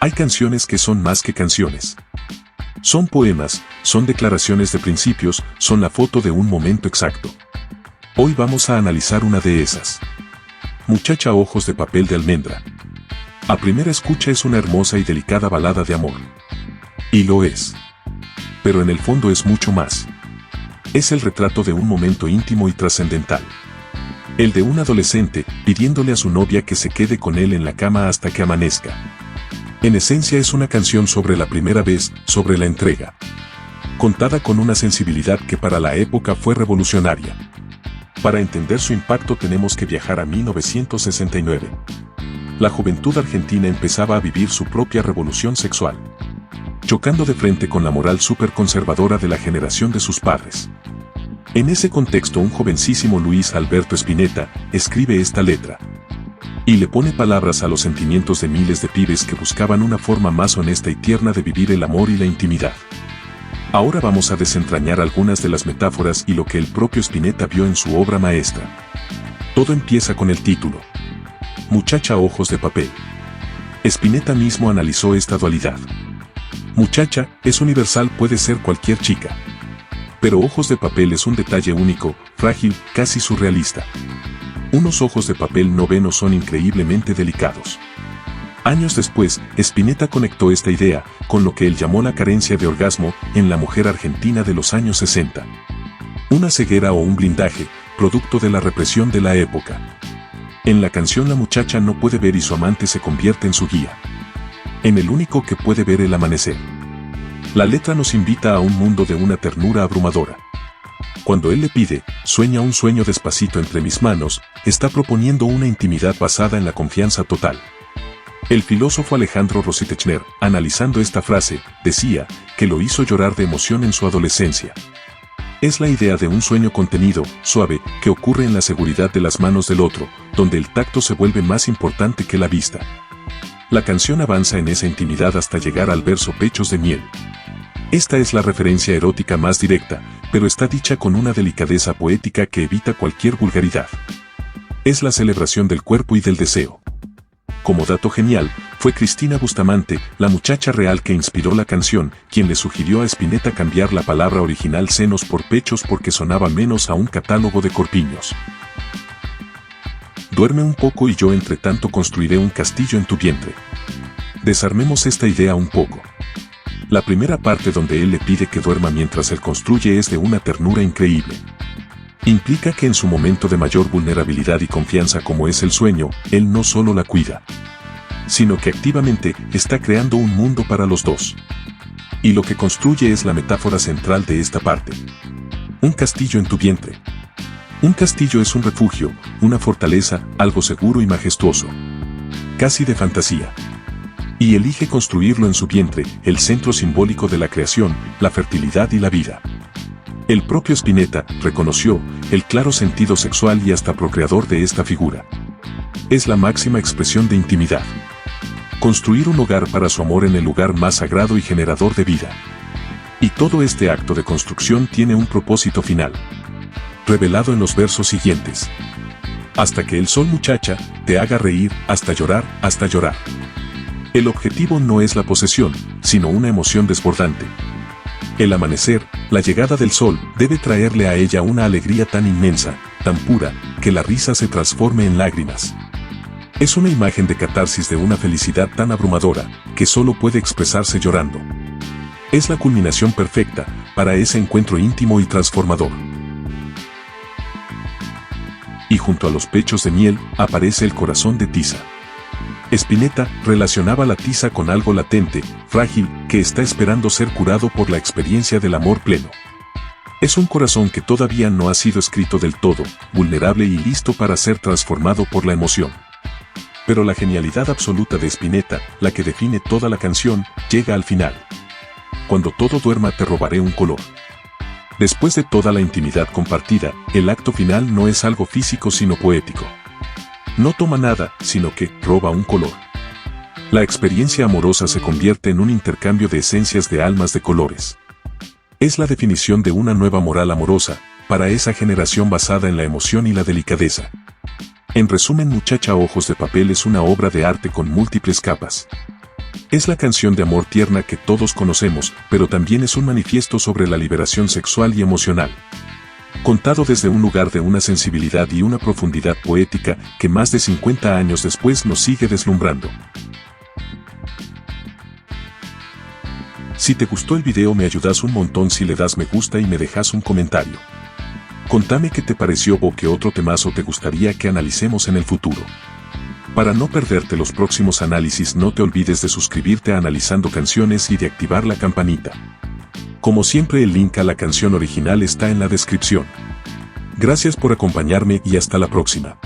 Hay canciones que son más que canciones. Son poemas, son declaraciones de principios, son la foto de un momento exacto. Hoy vamos a analizar una de esas. Muchacha ojos de papel de almendra. A primera escucha es una hermosa y delicada balada de amor. Y lo es. Pero en el fondo es mucho más. Es el retrato de un momento íntimo y trascendental. El de un adolescente pidiéndole a su novia que se quede con él en la cama hasta que amanezca. En esencia es una canción sobre la primera vez, sobre la entrega. Contada con una sensibilidad que para la época fue revolucionaria. Para entender su impacto tenemos que viajar a 1969. La juventud argentina empezaba a vivir su propia revolución sexual, chocando de frente con la moral superconservadora de la generación de sus padres. En ese contexto un jovencísimo Luis Alberto Spinetta escribe esta letra y le pone palabras a los sentimientos de miles de pibes que buscaban una forma más honesta y tierna de vivir el amor y la intimidad. Ahora vamos a desentrañar algunas de las metáforas y lo que el propio Spinetta vio en su obra maestra. Todo empieza con el título. Muchacha ojos de papel. Spinetta mismo analizó esta dualidad. Muchacha es universal, puede ser cualquier chica. Pero ojos de papel es un detalle único, frágil, casi surrealista. Unos ojos de papel novenos son increíblemente delicados. Años después, Spinetta conectó esta idea con lo que él llamó la carencia de orgasmo en la mujer argentina de los años 60. Una ceguera o un blindaje, producto de la represión de la época. En la canción la muchacha no puede ver y su amante se convierte en su guía. En el único que puede ver el amanecer. La letra nos invita a un mundo de una ternura abrumadora. Cuando él le pide, sueña un sueño despacito entre mis manos, está proponiendo una intimidad basada en la confianza total. El filósofo Alejandro Rositechner, analizando esta frase, decía que lo hizo llorar de emoción en su adolescencia. Es la idea de un sueño contenido, suave, que ocurre en la seguridad de las manos del otro, donde el tacto se vuelve más importante que la vista. La canción avanza en esa intimidad hasta llegar al verso Pechos de miel. Esta es la referencia erótica más directa, pero está dicha con una delicadeza poética que evita cualquier vulgaridad. Es la celebración del cuerpo y del deseo. Como dato genial, fue Cristina Bustamante, la muchacha real que inspiró la canción, quien le sugirió a Spinetta cambiar la palabra original senos por pechos porque sonaba menos a un catálogo de corpiños. Duerme un poco y yo entre tanto construiré un castillo en tu vientre. Desarmemos esta idea un poco. La primera parte donde él le pide que duerma mientras él construye es de una ternura increíble. Implica que en su momento de mayor vulnerabilidad y confianza como es el sueño, él no solo la cuida, sino que activamente está creando un mundo para los dos. Y lo que construye es la metáfora central de esta parte. Un castillo en tu vientre. Un castillo es un refugio, una fortaleza, algo seguro y majestuoso. Casi de fantasía. Y elige construirlo en su vientre, el centro simbólico de la creación, la fertilidad y la vida. El propio Spinetta reconoció el claro sentido sexual y hasta procreador de esta figura. Es la máxima expresión de intimidad. Construir un hogar para su amor en el lugar más sagrado y generador de vida. Y todo este acto de construcción tiene un propósito final, revelado en los versos siguientes. Hasta que el sol muchacha te haga reír, hasta llorar, hasta llorar. El objetivo no es la posesión, sino una emoción desbordante. El amanecer, la llegada del sol, debe traerle a ella una alegría tan inmensa, tan pura, que la risa se transforme en lágrimas. Es una imagen de catarsis de una felicidad tan abrumadora, que solo puede expresarse llorando. Es la culminación perfecta para ese encuentro íntimo y transformador. Y junto a los pechos de miel, aparece el corazón de tiza. Spinetta relacionaba la tiza con algo latente, frágil, que está esperando ser curado por la experiencia del amor pleno. Es un corazón que todavía no ha sido escrito del todo, vulnerable y listo para ser transformado por la emoción. Pero la genialidad absoluta de Spinetta, la que define toda la canción, llega al final. Cuando todo duerma te robaré un color. Después de toda la intimidad compartida, el acto final no es algo físico sino poético. No toma nada, sino que roba un color. La experiencia amorosa se convierte en un intercambio de esencias de almas de colores. Es la definición de una nueva moral amorosa, para esa generación basada en la emoción y la delicadeza. En resumen, Muchacha ojos de papel es una obra de arte con múltiples capas. Es la canción de amor tierna que todos conocemos, pero también es un manifiesto sobre la liberación sexual y emocional. Contado desde un lugar de una sensibilidad y una profundidad poética que más de 50 años después nos sigue deslumbrando. Si te gustó el video me ayudas un montón si le das me gusta y me dejas un comentario. Contame qué te pareció o qué otro temazo te gustaría que analicemos en el futuro. Para no perderte los próximos análisis no te olvides de suscribirte a Analizando Canciones y de activar la campanita. Como siempre el link a la canción original está en la descripción. Gracias por acompañarme y hasta la próxima.